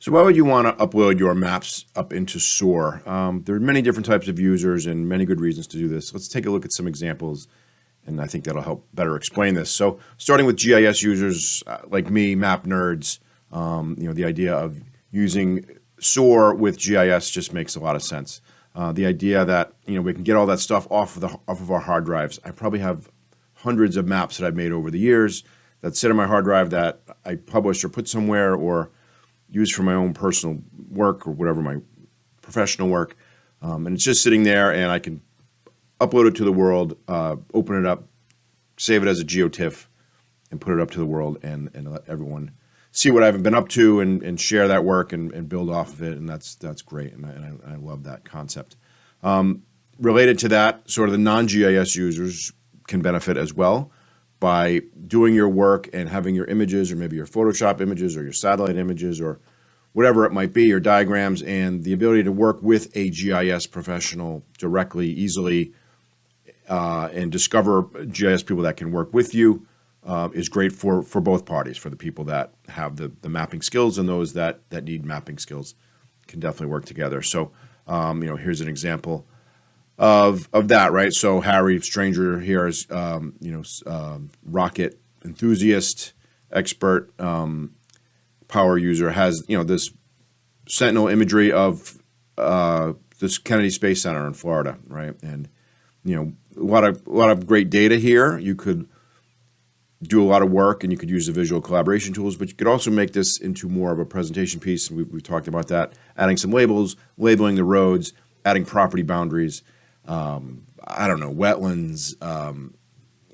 So why would you want to upload your maps up into Soar? There are many different types of users and many good reasons to do this. Let's take a look at some examples, and I think that'll help better explain this. So starting with GIS users like me, map nerds, the idea of using Soar with GIS just makes a lot of sense. The idea that we can get all that stuff off of our hard drives. I probably have hundreds of maps that I've made over the years that sit on my hard drive that I publish or put somewhere or use for my own personal work or whatever, my professional work. And it's just sitting there, and I can upload it to the world, open it up, save it as a GeoTIFF, and put it up to the world and let everyone see what I've been up to and share that work and build off of it. And that's great. And I love that concept. Related to that, sort of the non-GIS users can benefit as well by doing your work and having your images, or maybe your Photoshop images or your satellite images or whatever it might be, your diagrams, and the ability to work with a GIS professional directly, easily, and discover GIS people that can work with you is great for both parties, for the people that have the mapping skills and those that need mapping skills can definitely work together. So, here's an example of that, right? So Harry, stranger here, is rocket enthusiast, expert, power user, has this Sentinel imagery of this Kennedy Space Center in Florida, right? And a lot of great data here. You could do a lot of work, and you could use the visual collaboration tools, but you could also make this into more of a presentation piece, and we've talked about that. Adding some labels, labeling the roads, adding property boundaries. Wetlands,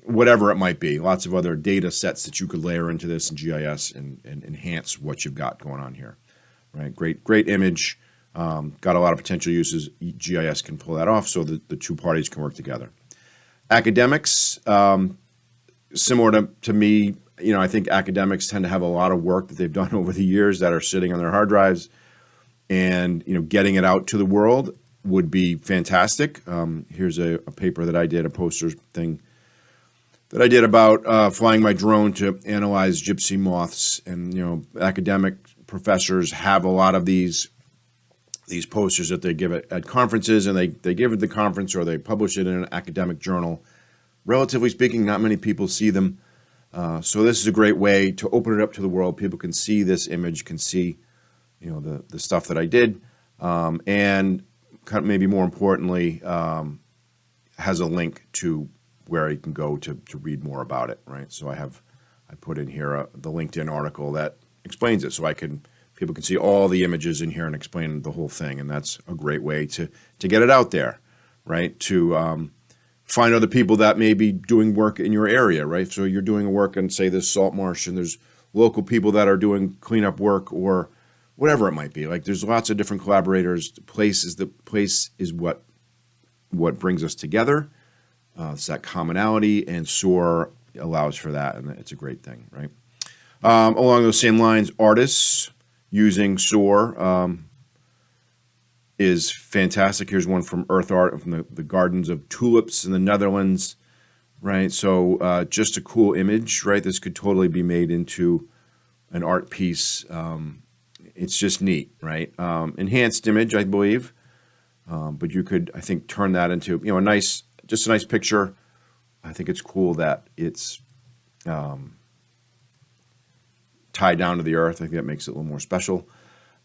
whatever it might be. Lots of other data sets that you could layer into this in GIS and enhance what you've got going on here, right? Great image. Got a lot of potential uses. GIS can pull that off so that the two parties can work together. Academics, similar to me, I think academics tend to have a lot of work that they've done over the years that are sitting on their hard drives, and getting it out to the world would be fantastic. Here's a paper that I did, a poster thing that I did about flying my drone to analyze gypsy moths. And academic professors have a lot of these posters that they give at conferences, and they give it at the conference or they publish it in an academic journal. Relatively speaking, not many people see them. So this is a great way to open it up to the world. People can see this image, can see the stuff that I did, and maybe more importantly, has a link to where you can go to read more about it, right? So I put in here the LinkedIn article that explains it, so people can see all the images in here and explain the whole thing, and that's a great way to get it out there, right? To find other people that may be doing work in your area, right? So you're doing work in, say, this salt marsh, and there's local people that are doing cleanup work or whatever it might be. Like, there's lots of different collaborators. The place is what brings us together. It's that commonality, and SOAR allows for that, and it's a great thing, right? Along those same lines, artists using SOAR is fantastic. Here's one from Earth Art, from the Gardens of Tulips in the Netherlands, right? So just a cool image, right? This could totally be made into an art piece. It's just neat, right? Enhanced image, I believe, but you could, I think, turn that into a nice picture. I think it's cool that it's tied down to the earth. I think that makes it a little more special.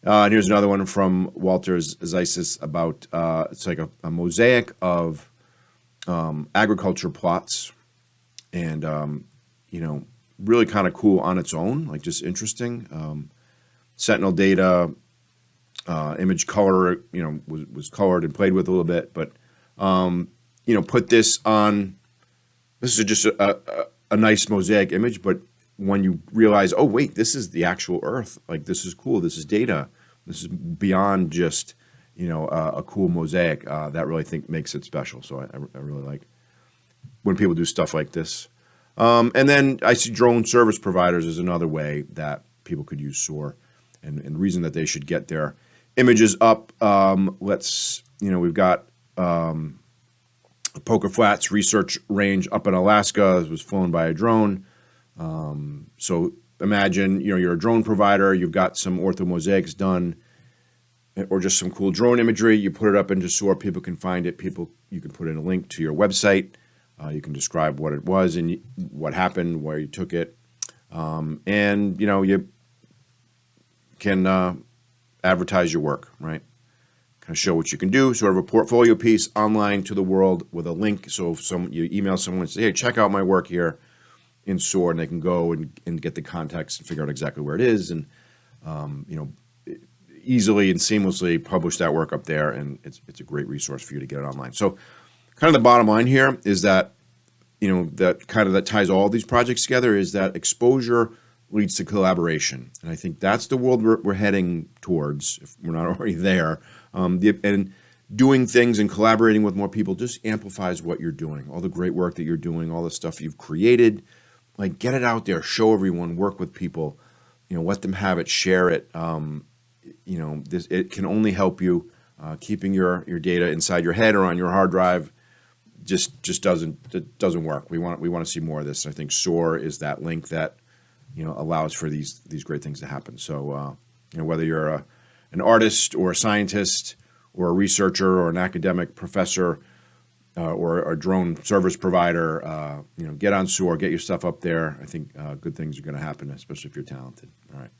And here's another one from Walter Zeisis about it's like a mosaic of agriculture plots, and really kind of cool on its own, like just interesting. Sentinel data, image color, was colored and played with a little bit, but put this on. This is just a nice mosaic image, but when you realize, oh wait, this is the actual Earth. Like, this is cool. This is data. This is beyond just a cool mosaic. That really makes it special. So I really like when people do stuff like this. And then I see drone service providers as another way that people could use SOAR, and the reason that they should get their images up. We've got Poker Flats research range up in Alaska. It was flown by a drone. So imagine, you're a drone provider, you've got some orthomosaics done, or just some cool drone imagery. You put it up into Soar, people can find it. You can put in a link to your website. You can describe what it was and what happened, where you took it, and you can advertise your work, right? Kind of show what you can do, sort of a portfolio piece online to the world with a link. So if you email someone and say, hey, check out my work here in Soar, and they can go and get the context and figure out exactly where it is, and easily and seamlessly publish that work up there, and it's a great resource for you to get it online. So kind of the bottom line here is that, that ties all these projects together, is that exposure leads to collaboration. And I think that's the world we're heading towards, if we're not already there. And doing things and collaborating with more people just amplifies what you're doing, all the great work that you're doing, all the stuff you've created. Like, get it out there, show everyone, work with people, let them have it, share it. It can only help you. Keeping your data inside your head or on your hard drive just doesn't work. We want to see more of this. I think Soar is that link that allows for these great things to happen. So whether you're an artist or a scientist or a researcher or an academic professor or a drone service provider, get on Soar, get your stuff up there. I think good things are going to happen, especially if you're talented. All right.